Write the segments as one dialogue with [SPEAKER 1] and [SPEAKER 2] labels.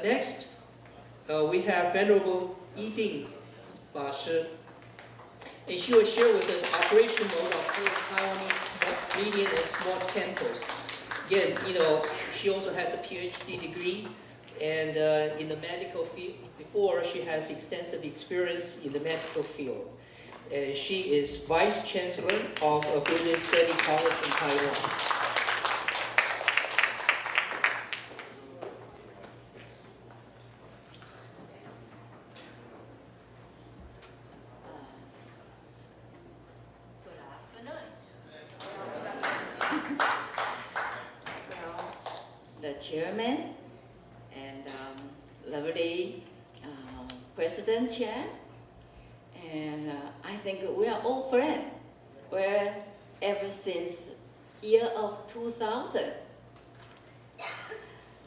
[SPEAKER 1] Next, we have Venerable Yiding Fa Shi, and she will share with us operation mode of her Taiwanese medium and small temples. Again, she also has a PhD degree, and in the medical field. Before, she has extensive experience in the medical field. She is Vice Chancellor of a Business Study College in Taiwan.
[SPEAKER 2] The chairman and lovely President Chen, and I think we are all friends. We're ever since year of 2000.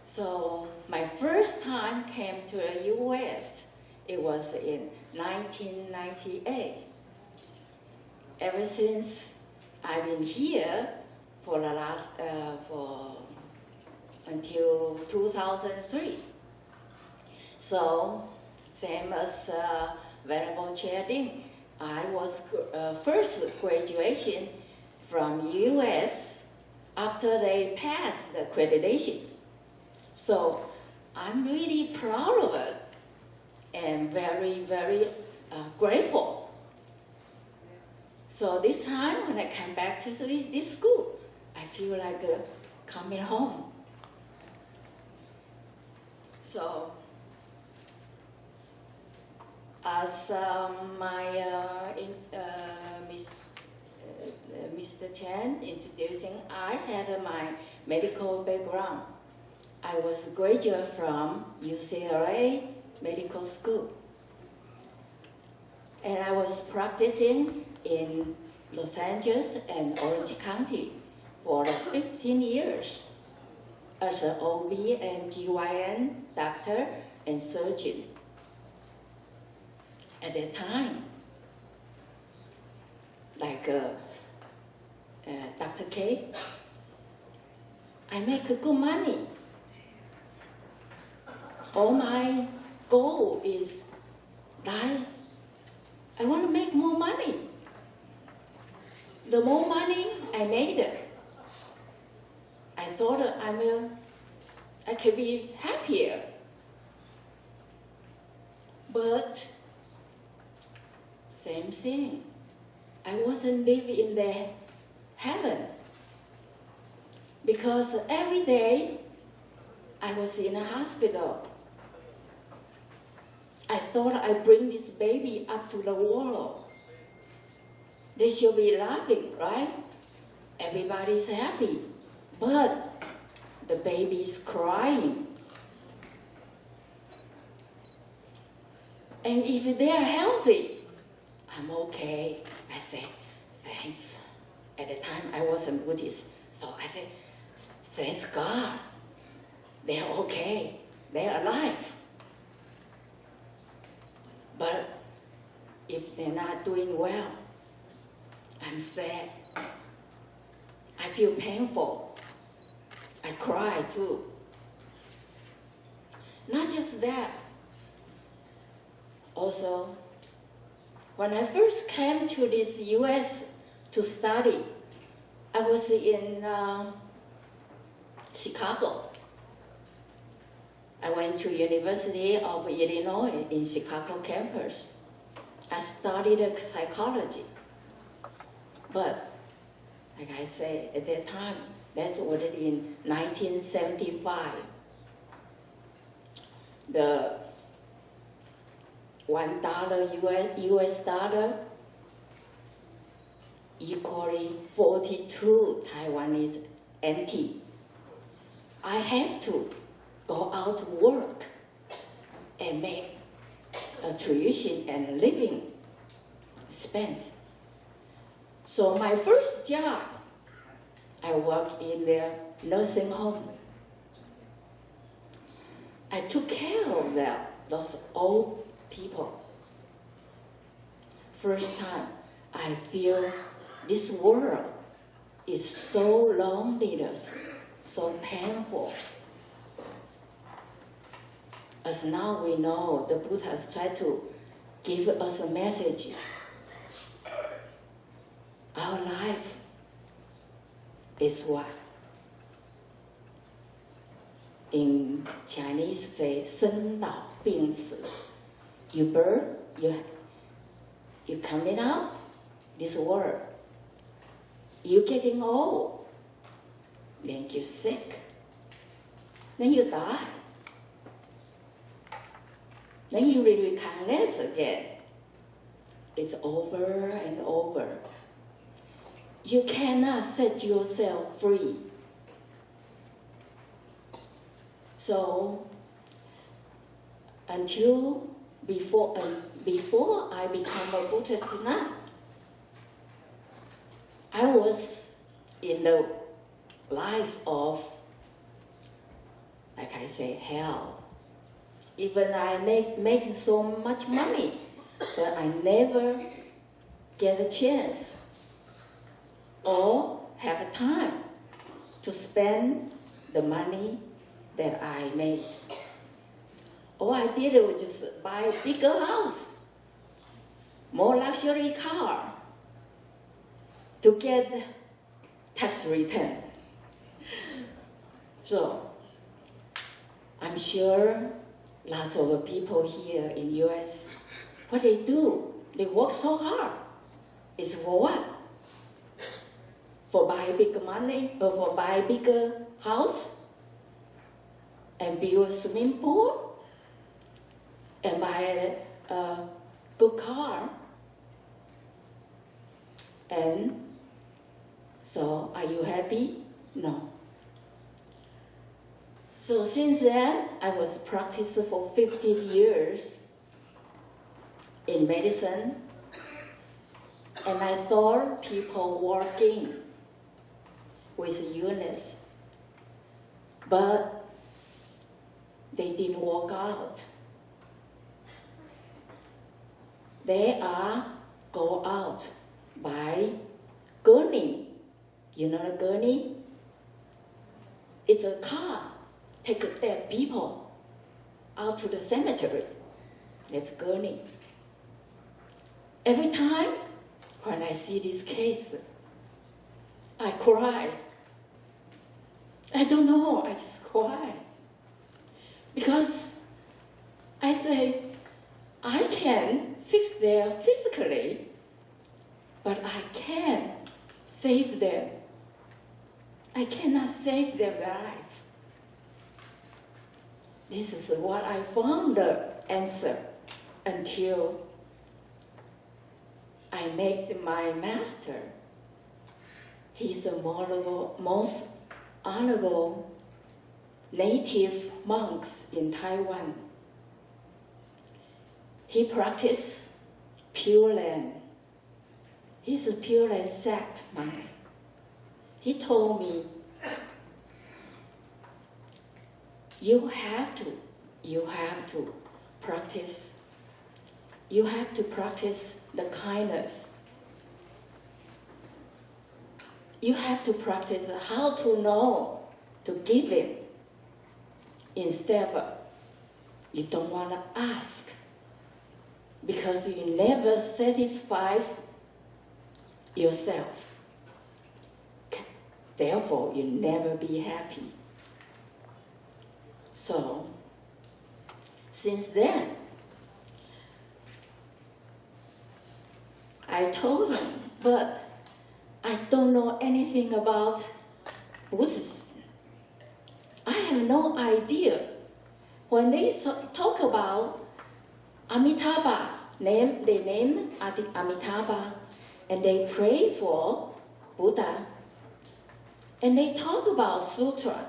[SPEAKER 2] So my first time came to the U.S. It was in 1998. Ever since I've been here for the last until 2003. So, same as Venerable Chair Ding, I was first graduation from U.S. after they passed the accreditation. So, I'm really proud of it and very, very grateful. So this time when I come back to this school, I feel like coming home. So, as Mr. Chen introducing, I had my medical background. I was a graduate from UCLA Medical School. And I was practicing in Los Angeles and Orange County for 15 years as an OB and GYN doctor and surgeon. At that time, like Dr. K, I make good money. All my goal is that I want to make more money. The more money I made, I thought I could be happier. But same thing, I wasn't living in the heaven. Because every day I was in a hospital. I thought I'd bring this baby up to the world. They should be laughing, right? Everybody's happy. But the baby's crying. And if they are healthy, I'm okay. I say, thanks. At the time, I wasn't Buddhist. So I say, thanks God. They're okay. They're alive. But if they're not doing well, I'm sad. I feel painful. I cry too. Not just that. Also, when I first came to this U.S. to study, I was in Chicago. I went to University of Illinois in Chicago campus. I studied psychology. But, like I say, at that time, that was in 1975. The $1 US dollar equaling 42 Taiwanese NT. I have to go out to work and make a tuition and living expense. So my first job, I worked in the nursing home. I took care of those old people. First time, I feel this world is so loneliness, so painful. as now we know, the Buddha has tried to give us a message. Our life is what? In Chinese say, 生老病死. You birth, you coming out, this world. You getting old, then you sick, then you die. Then you reincarnate again. It's over and over. You cannot set yourself free. So, before I become a Buddhist nun, I was in the life of, like I say, hell. Even I make so much money, but I never get a chance or have time to spend the money that I made. All I did was just buy a bigger house, more luxury car to get tax return. So I'm sure lots of people here in US, what they do, they work so hard. It's for what? For buy bigger money, or for buy bigger house, and build a swimming pool, and buy a good car. And so, are you happy? No. So since then, I was practicing for 15 years in medicine, and I thought people working with illness, but they didn't work out. They go out by gurney. You know the gurney? It's a car. Take dead people out to the cemetery. That's gurney. Every time when I see this case, I cry. I don't know, I just cry. Because I say, I can fix them physically, but I can't save them. I cannot save their life. This is what I found the answer until I met my master. He's the most honorable native monks in Taiwan. He practiced Pure Land. He's a Pure Land sect monk. He told me, you have to practice the kindness. You have to practice how to know to give it. Instead, you don't want to ask because you never satisfy yourself. Therefore, you never be happy. So, since then, I told him, but I don't know anything about Buddhism. I have no idea. When they talk about Amitabha, they name Amitabha, and they pray for Buddha, and they talk about sutra.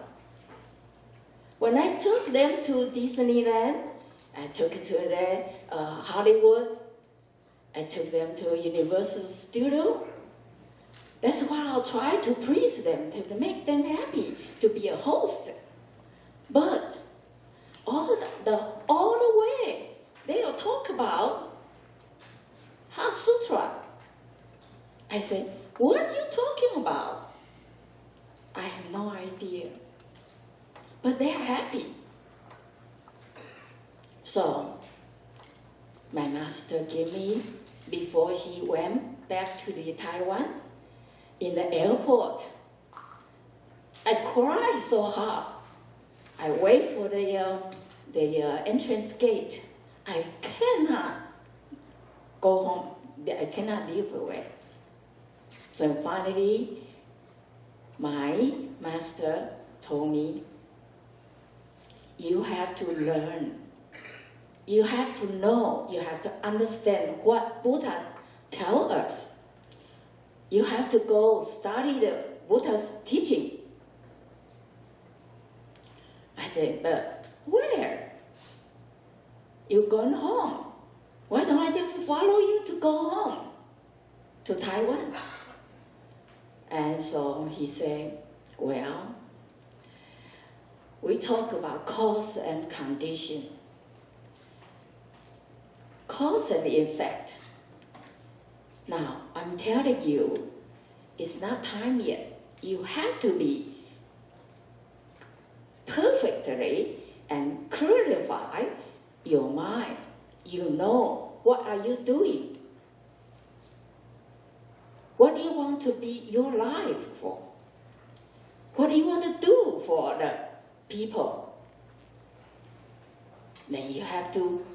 [SPEAKER 2] When I took them to Disneyland, I took it to the Hollywood, I took them to a Universal Studio. That's why I'll try to please them, to make them happy, to be a host. But all the way, they'll talk about Heart Sutra. I say, what are you talking about? I have no idea. But they're happy. So my master gave me, before he went back to the Taiwan, in the airport, I cried so hard. I wait for the entrance gate. I cannot go home. I cannot leave away. So finally, my master told me, you have to learn. You have to know. You have to understand what Buddha tells us. You have to go study the Buddha's teaching. I said, but where? You're going home. Why don't I just follow you to go home to Taiwan? And so he said, well, we talk about cause and condition. Cause and effect. Now, I'm telling you, it's not time yet. You have to be perfectly and clarify your mind. You know, what are you doing? What do you want to be your life for? What do you want to do for the people? Then you have to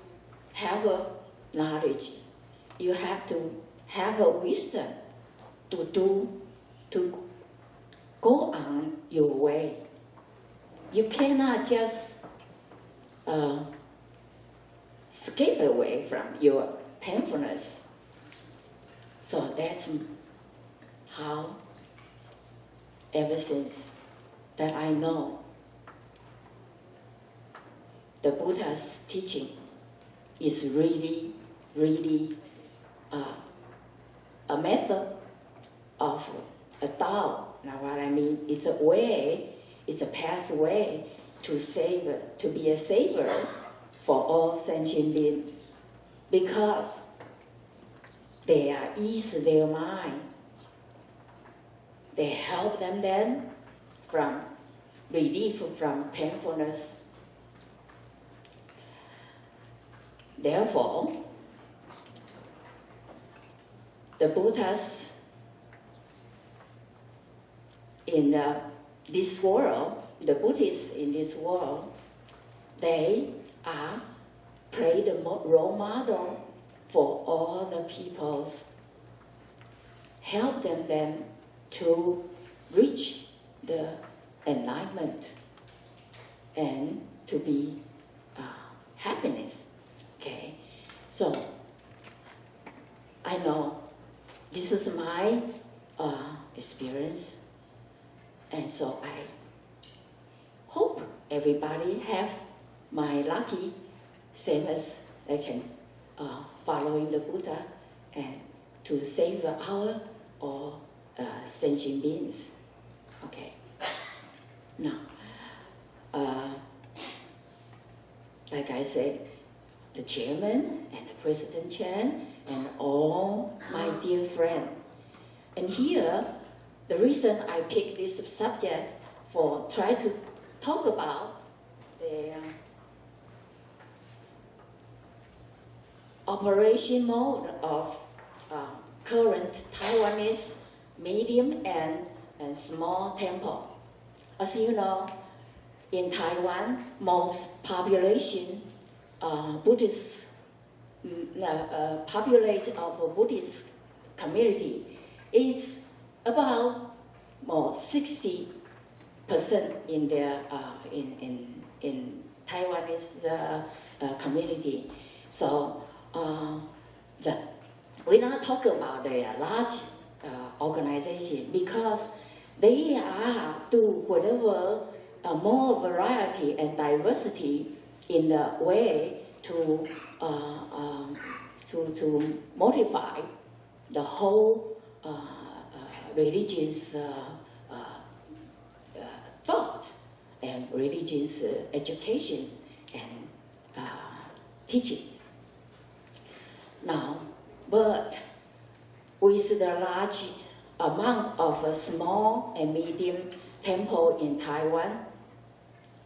[SPEAKER 2] have a knowledge. You have to have a wisdom to go on your way. You cannot just skip away from your painfulness. So that's how, ever since that I know, the Buddha's teaching is really, really a method of a Tao. Now what I mean, it's a way, it's a pathway to save, to be a savior for all sentient beings, because they are ease their mind. They help them then from relief from painfulness. Therefore, the Buddhas in this world, the Buddhists in this world, they are play the role model for all the peoples. Help them then to reach the enlightenment and to be happiness. Okay, so I know this is my experience, and so I hope everybody have my lucky, same as they can following the Buddha and to save our or sentient beings. Okay. Now, like I said, the chairman and the President Chen and all my dear friends. And here, the reason I picked this subject for try to talk about the operation mode of current Taiwanese medium and small temple. As you know, in Taiwan, most population Buddhist population of a Buddhist community is about 60% in their in Taiwanese community. So we not talk about the large organization because they are do whatever more variety and diversity in the way to modify the whole religious thought and religious education and teachings. Now, but with the large amount of small and medium temple in Taiwan,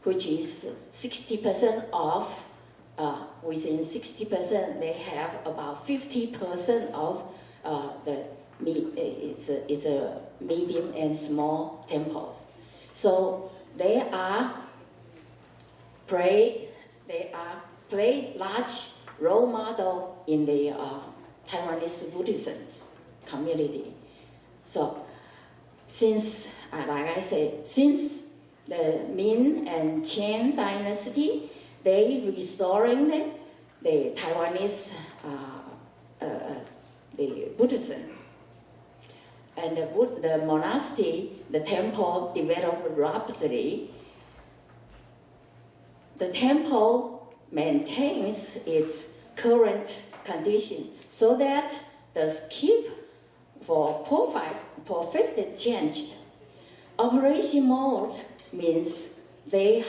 [SPEAKER 2] which is 60% of within 60%, they have about 50% of it's a medium and small temples. So they are play large role model in the Taiwanese Buddhism community. So since, like I said, since the Ming and Qing dynasty, they restoring the Taiwanese the Buddhism. And the monastery, the temple developed rapidly. The temple maintains its current condition so that the keep for profit changed. Operation mode means the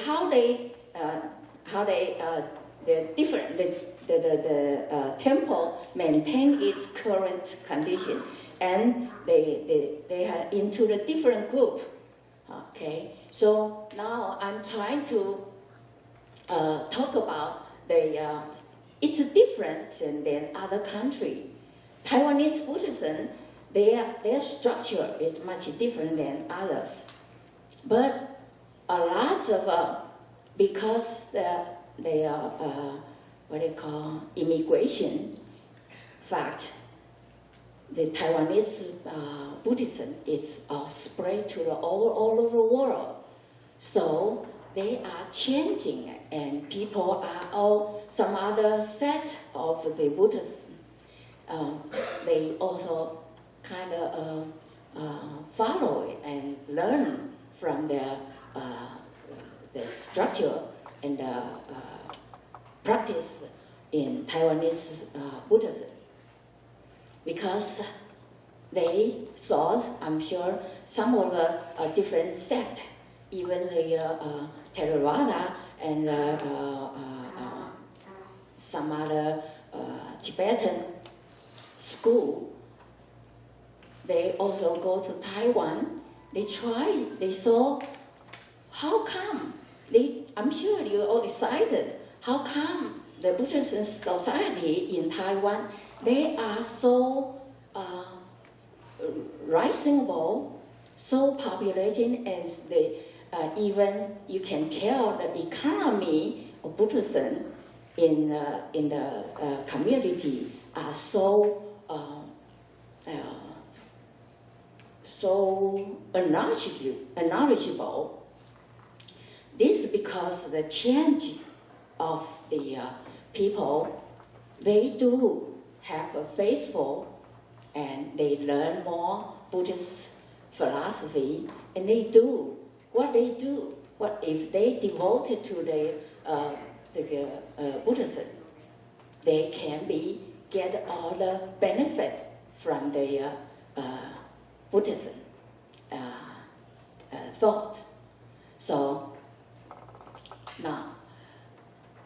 [SPEAKER 2] temple maintain its current condition, and they are into the different group. Okay, so now I'm trying to talk about its difference than other country. Taiwanese Buddhism, their structure is much different than others, but a lot of because they are what they call immigration fact. The Taiwanese Buddhism is spread to all over the world. So they are changing, and people are all some other set of the Buddhism. They also kind of follow it and learn from the structure and the practice in Taiwanese Buddhism. Because they thought, I'm sure, some of the different sect, even the Theravada and some other Tibetan school, they also go to Taiwan. They saw, how come? I'm sure you're all excited. How come the Buddhist society in Taiwan, they are so reasonable, so populating, and even you can tell the economy of Buddhism in the community are so knowledgeable. This is because the change of the people, they do have a faithful, and they learn more Buddhist philosophy, and they do what they do. What if they devoted to the Buddhism, they can get all the benefit from the Buddhism thought. So now,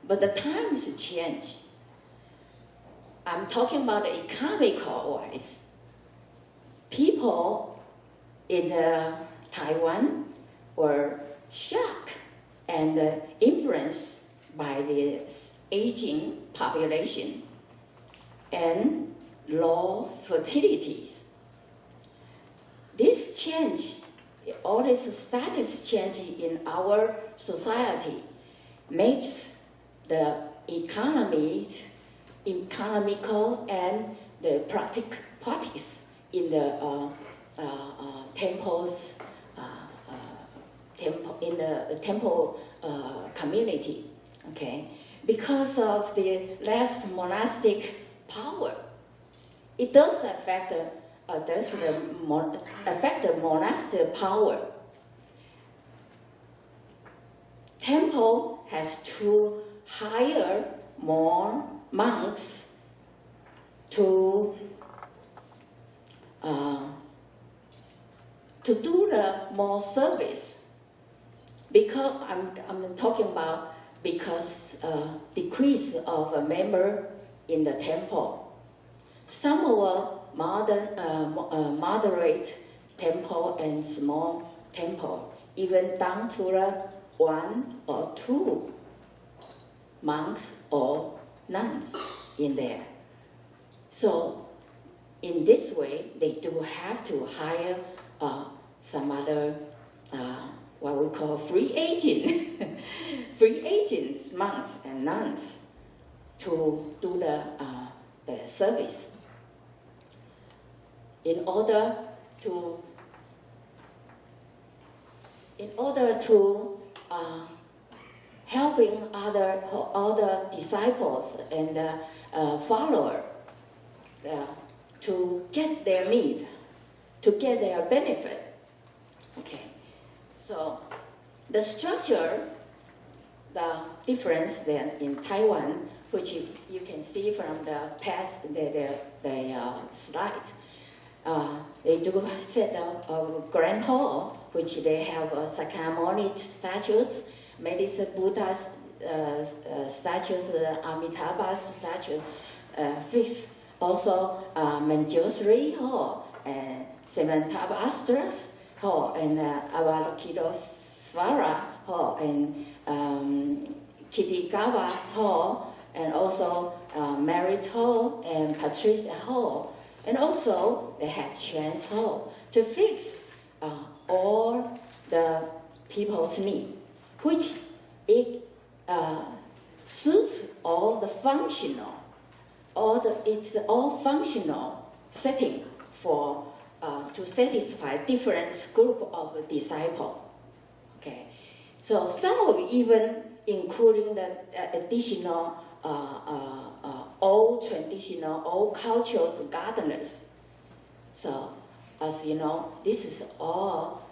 [SPEAKER 2] but the times change. I'm talking about the economical wise. People in Taiwan were shocked and influenced by the aging population and low fertility. This change, all this status change in our society makes the economical and the practice in the temples, in the temple community, okay? Because of the less monastic power, it does affect the monastic power. Temple has to hire more monks to do the more service. Because I'm talking about because decrease of a member in the temple. Some of moderate temple and small temple, even down to the 1 or 2 monks or nuns in there. So in this way, they do have to hire some other, what we call free agent, free agents, monks and nuns, to do the service. In order to helping other disciples and followers to get their need, to get their benefit. Okay, so the structure, the difference then in Taiwan, which you can see from the past the slide. They do set up a grand hall, which they have Sakyamuni statues, Medicine Buddha's statues, Amitabha statue fixed. Also, Manjusri Hall, and Semantabhastra's Hall, and Avalokitesvara Hall, and Kittigawa's Hall, and also Merit Hall and Patricia Hall. And also, they had Chance Hall to fix all the people's need, which it suits all the functional, it's all functional setting for to satisfy different group of disciples. Okay, so some of it even including the additional old traditional, old cultural gardeners. So, as you know, this is all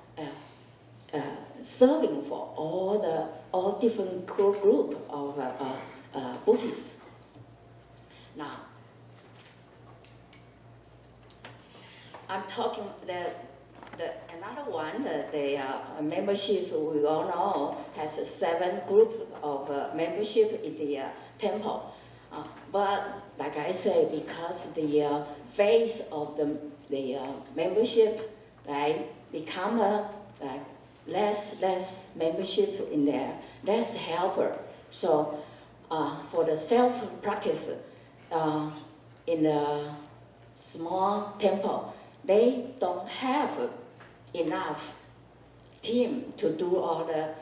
[SPEAKER 2] serving for all different group of Buddhists. Now, I'm talking another one. The membership we all know has 7 groups of membership in the temple. But like I say, because the phase of the membership become less membership in there, less helper. So for the self practice in the small temple, they don't have enough team to do all the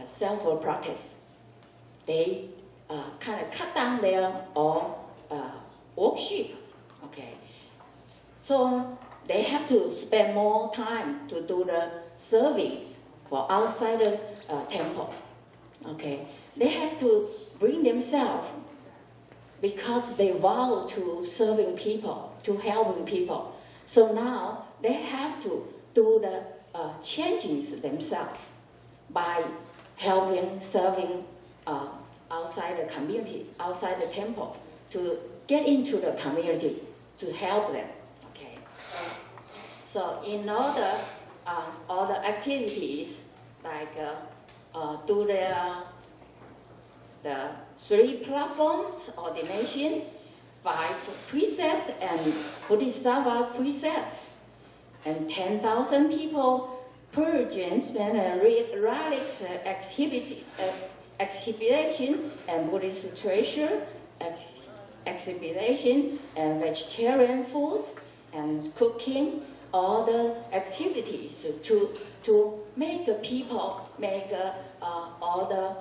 [SPEAKER 2] self practice. They kind of cut down their worship. Okay, so they have to spend more time to do the servings for outside the temple. Okay, they have to bring themselves because they vow to serving people, to helping people. So now they have to do the changes themselves by helping, serving outside the community, outside the temple, to get into the community, to help them. Okay. So in order, all the activities like do the 3 platforms, ordination, 5 precepts and Bodhisattva precepts, and 10,000 people purging and relics exhibition and Buddhist treasure exhibition and vegetarian foods and cooking, all the activities to make the people, make all the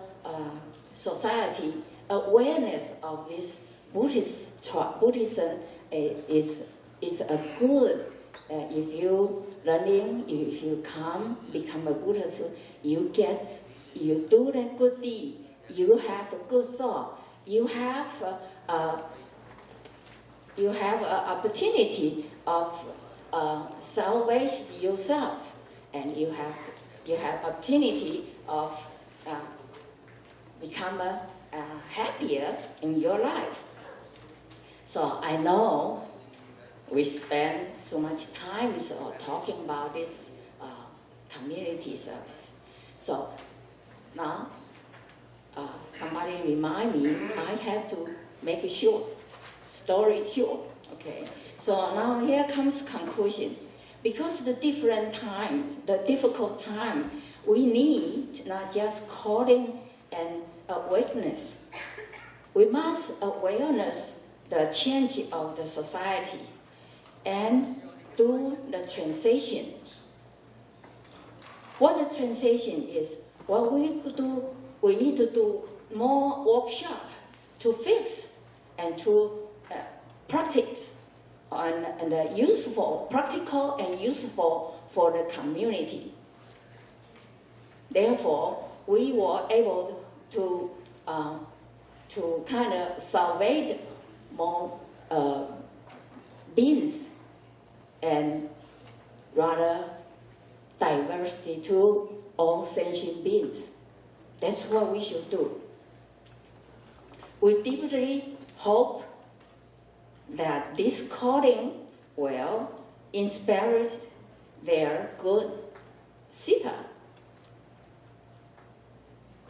[SPEAKER 2] society awareness of this Buddhism is a good. If you learning, if you become a Buddhist, you do the good deed, you have a good thought, you have an opportunity of salvation yourself, and you have opportunity of become happier in your life. So I know we spend so much time talking about this community service. So now, somebody remind me, I have to make a story short, okay? So now here comes conclusion. Because the different times, the difficult time, we need not just calling and awareness. We must awareness the change of the society and do the transition. What the transition is, what we could do, we need to do more workshop to fix and to practice and useful, practical and useful for the community. Therefore, we were able to kind of salvage more beings and rather diversity to all sentient beings. That's what we should do. We deeply hope that this calling will inspire their good Sita.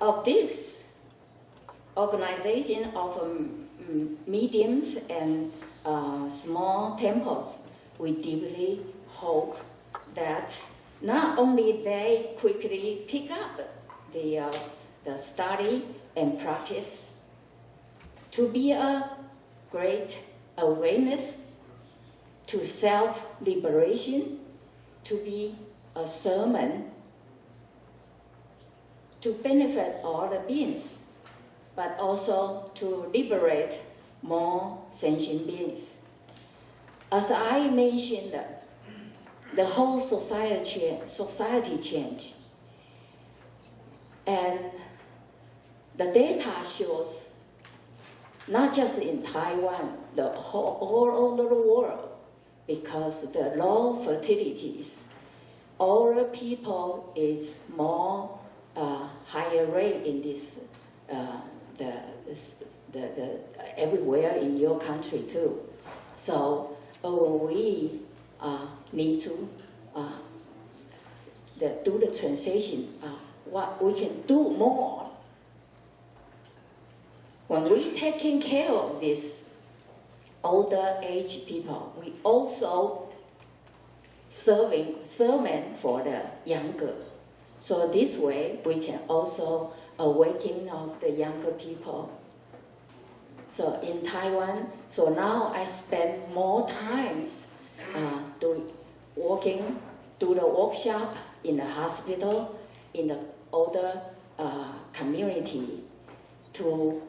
[SPEAKER 2] Of this organization of mediums and small temples, we deeply hope that not only they quickly pick up the study and practice to be a great awareness to self-liberation, to be a sermon to benefit all the beings, but also to liberate more sentient beings. As I mentioned, the whole society changed. And the data shows, not just in Taiwan, all over the world, because the low fertilities, older people is more higher rate in this, everywhere in your country too. So we need to do the transition. What we can do more. When we taking care of these older age people, we also sermon for the younger. So this way we can also awaken of the younger people. So in Taiwan, so now I spend more times do the workshop in the hospital, in the older community to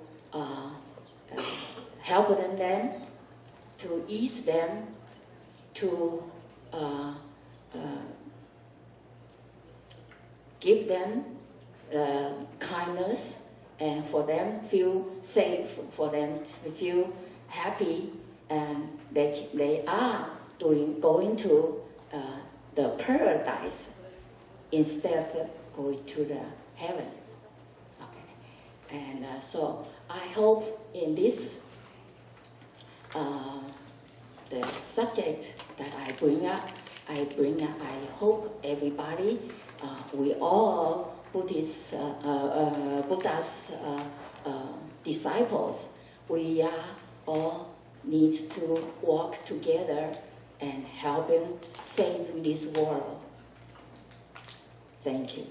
[SPEAKER 2] help them, to ease them, to give them kindness, and for them feel safe, for them to feel happy, and they are going to the paradise instead of going to the heaven. Okay, and so I hope in this the subject that I bring up, I hope everybody, we all Buddhist, Buddha's disciples, we are all need to work together and helping save this world. Thank you.